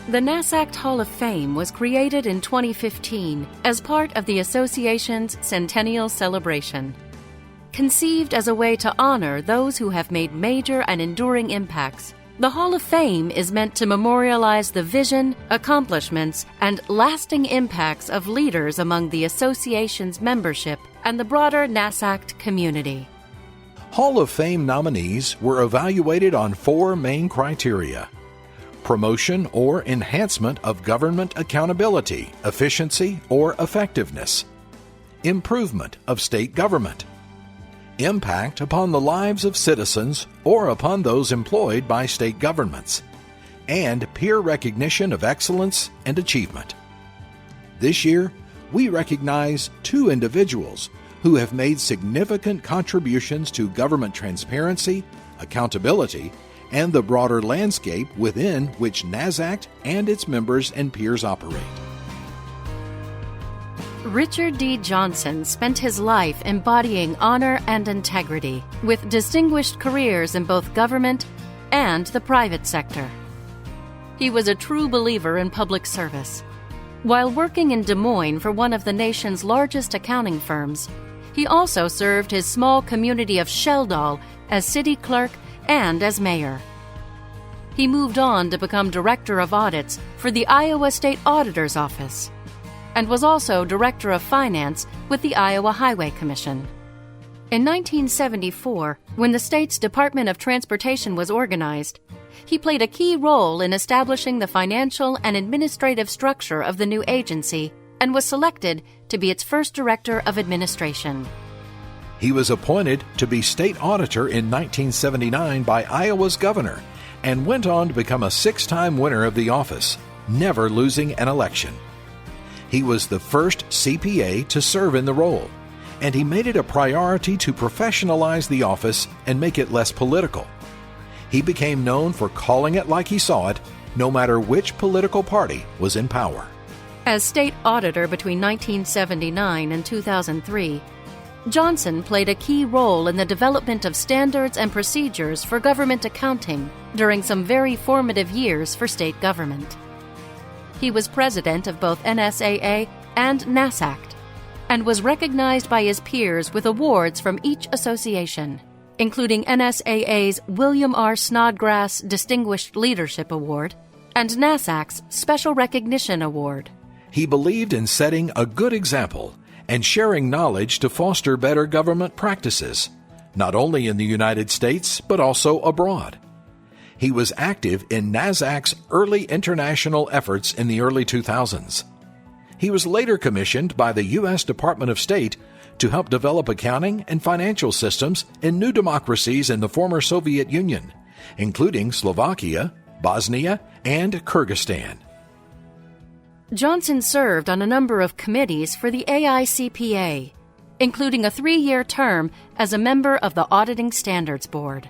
The NASACT Hall of Fame was created in 2015 as part of the association's centennial celebration. Conceived as a way to honor those who have made major and enduring impacts, the Hall of Fame is meant to memorialize the vision, accomplishments, and lasting impacts of leaders among the association's membership and the broader NASACT community. Hall of Fame nominees were evaluated on 4 main criteria: promotion or enhancement of government accountability, efficiency, or effectiveness, improvement of state government, impact upon the lives of citizens or upon those employed by state governments, and peer recognition of excellence and achievement. This year, we recognize 2 individuals who have made significant contributions to government transparency, accountability, and the broader landscape within which NASACT and its members and peers operate. Richard D. Johnson spent his life embodying honor and integrity, with distinguished careers in both government and the private sector. He was a true believer in public service. While working in Des Moines for one of the nation's largest accounting firms, he also served his small community of Sheldall as city clerk and as mayor. He moved on to become Director of Audits for the Iowa State Auditor's Office and was also Director of Finance with the Iowa Highway Commission. In 1974, when the state's Department of Transportation was organized, he played a key role in establishing the financial and administrative structure of the new agency and was selected to be its first Director of Administration. He was appointed to be state auditor in 1979 by Iowa's governor and went on to become a 6-time winner of the office, never losing an election. He was the first CPA to serve in the role, and he made it a priority to professionalize the office and make it less political. He became known for calling it like he saw it, no matter which political party was in power. As state auditor between 1979 and 2003, Johnson played a key role in the development of standards and procedures for government accounting during some very formative years for state government. He was president of both NSAA and NASACT and was recognized by his peers with awards from each association, including NSAA's William R. Snodgrass Distinguished Leadership Award and NASACT's Special Recognition Award. He believed in setting a good example and sharing knowledge to foster better government practices, not only in the United States but also abroad. He was active in NASACT's early international efforts in the early 2000s. He was later commissioned by the U.S. Department of State to help develop accounting and financial systems in new democracies in the former Soviet Union, including Slovakia, Bosnia, and Kyrgyzstan. Johnson served on a number of committees for the AICPA, including a 3-year term as a member of the Auditing Standards Board.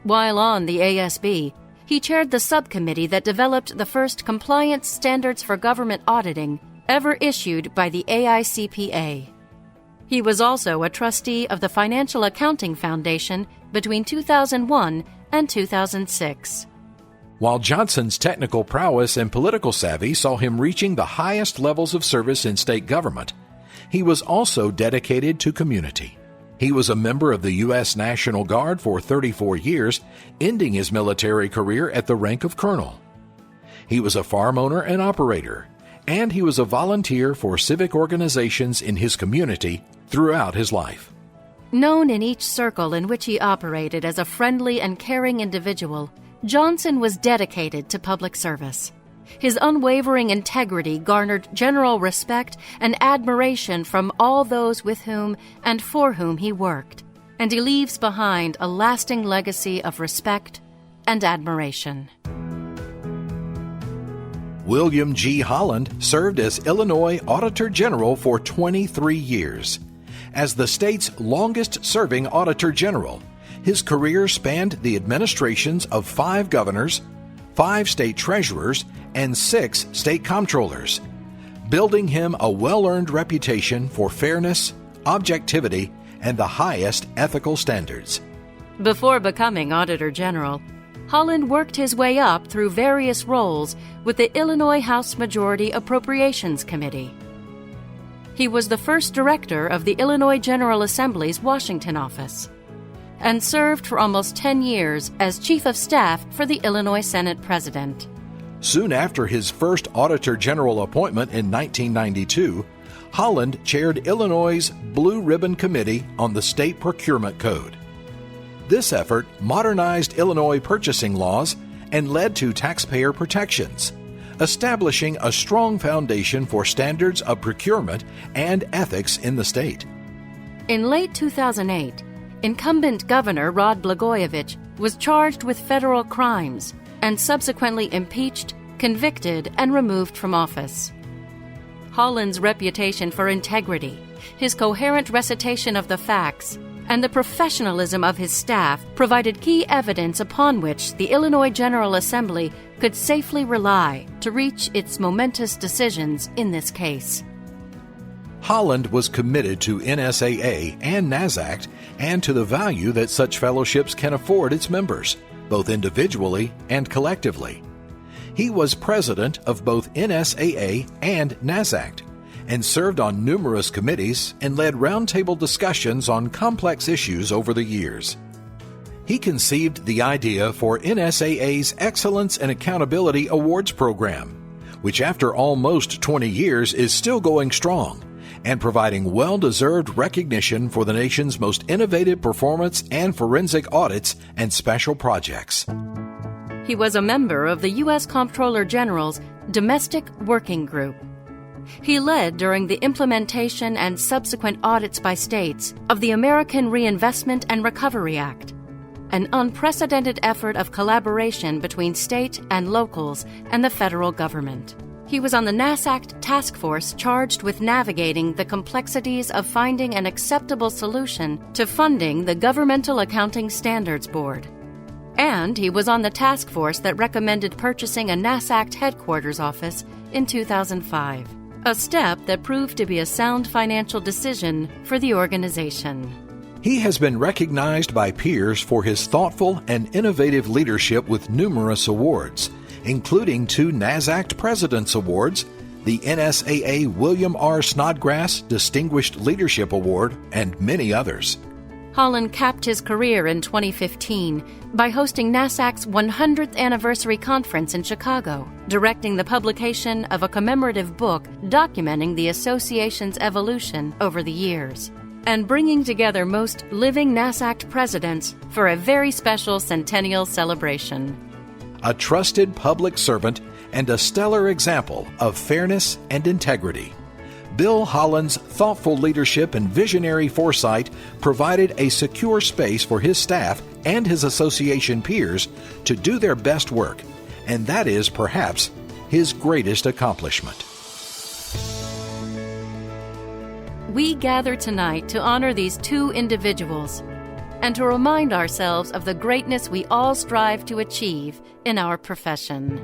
While on the ASB, he chaired the subcommittee that developed the first compliance standards for government auditing ever issued by the AICPA. He was also a trustee of the Financial Accounting Foundation between 2001 and 2006. While Johnson's technical prowess and political savvy saw him reaching the highest levels of service in state government, he was also dedicated to community. He was a member of the U.S. National Guard for 34 years, ending his military career at the rank of colonel. He was a farm owner and operator, and he was a volunteer for civic organizations in his community throughout his life. Known in each circle in which he operated as a friendly and caring individual, Johnson was dedicated to public service. His unwavering integrity garnered general respect and admiration from all those with whom and for whom he worked, and he leaves behind a lasting legacy of respect and admiration. William G. Holland served as Illinois Auditor General for 23 years. As the state's longest-serving Auditor General, his career spanned the administrations of 5 governors, 5 state treasurers, and 6 state comptrollers, building him a well-earned reputation for fairness, objectivity, and the highest ethical standards. Before becoming Auditor General, Holland worked his way up through various roles with the Illinois House Majority Appropriations Committee. He was the first director of the Illinois General Assembly's Washington office and served for almost 10 years as Chief of Staff for the Illinois Senate President. Soon after his first Auditor General appointment in 1992, Holland chaired Illinois' Blue Ribbon Committee on the State Procurement Code. This effort modernized Illinois purchasing laws and led to taxpayer protections, establishing a strong foundation for standards of procurement and ethics in the state. In late 2008, incumbent Governor Rod Blagojevich was charged with federal crimes and subsequently impeached, convicted, and removed from office. Holland's reputation for integrity, his coherent recitation of the facts, and the professionalism of his staff provided key evidence upon which the Illinois General Assembly could safely rely to reach its momentous decisions in this case. Holland was committed to NSAA and NASACT and to the value that such fellowships can afford its members, both individually and collectively. He was president of both NSAA and NASACT and served on numerous committees and led roundtable discussions on complex issues over the years. He conceived the idea for NSAA's Excellence and Accountability Awards program, which after almost 20 years is still going strong and providing well-deserved recognition for the nation's most innovative performance and forensic audits and special projects. He was a member of the U.S. Comptroller General's Domestic Working Group. He led during the implementation and subsequent audits by states of the American Reinvestment and Recovery Act, an unprecedented effort of collaboration between state and locals and the federal government. He was on the NASACT task force charged with navigating the complexities of finding an acceptable solution to funding the Governmental Accounting Standards Board. And he was on the task force that recommended purchasing a NASACT headquarters office in 2005, a step that proved to be a sound financial decision for the organization. He has been recognized by peers for his thoughtful and innovative leadership with numerous awards, including 2 NASACT President's Awards, the NSAA William R. Snodgrass Distinguished Leadership Award, and many others. Holland capped his career in 2015 by hosting NASACT's 100th anniversary conference in Chicago, directing the publication of a commemorative book documenting the association's evolution over the years, and bringing together most living NASACT presidents for a very special centennial celebration. A trusted public servant and a stellar example of fairness and integrity, Bill Holland's thoughtful leadership and visionary foresight provided a secure space for his staff and his association peers to do their best work, and that is perhaps his greatest accomplishment. We gather tonight to honor these 2 individuals and to remind ourselves of the greatness we all strive to achieve in our profession.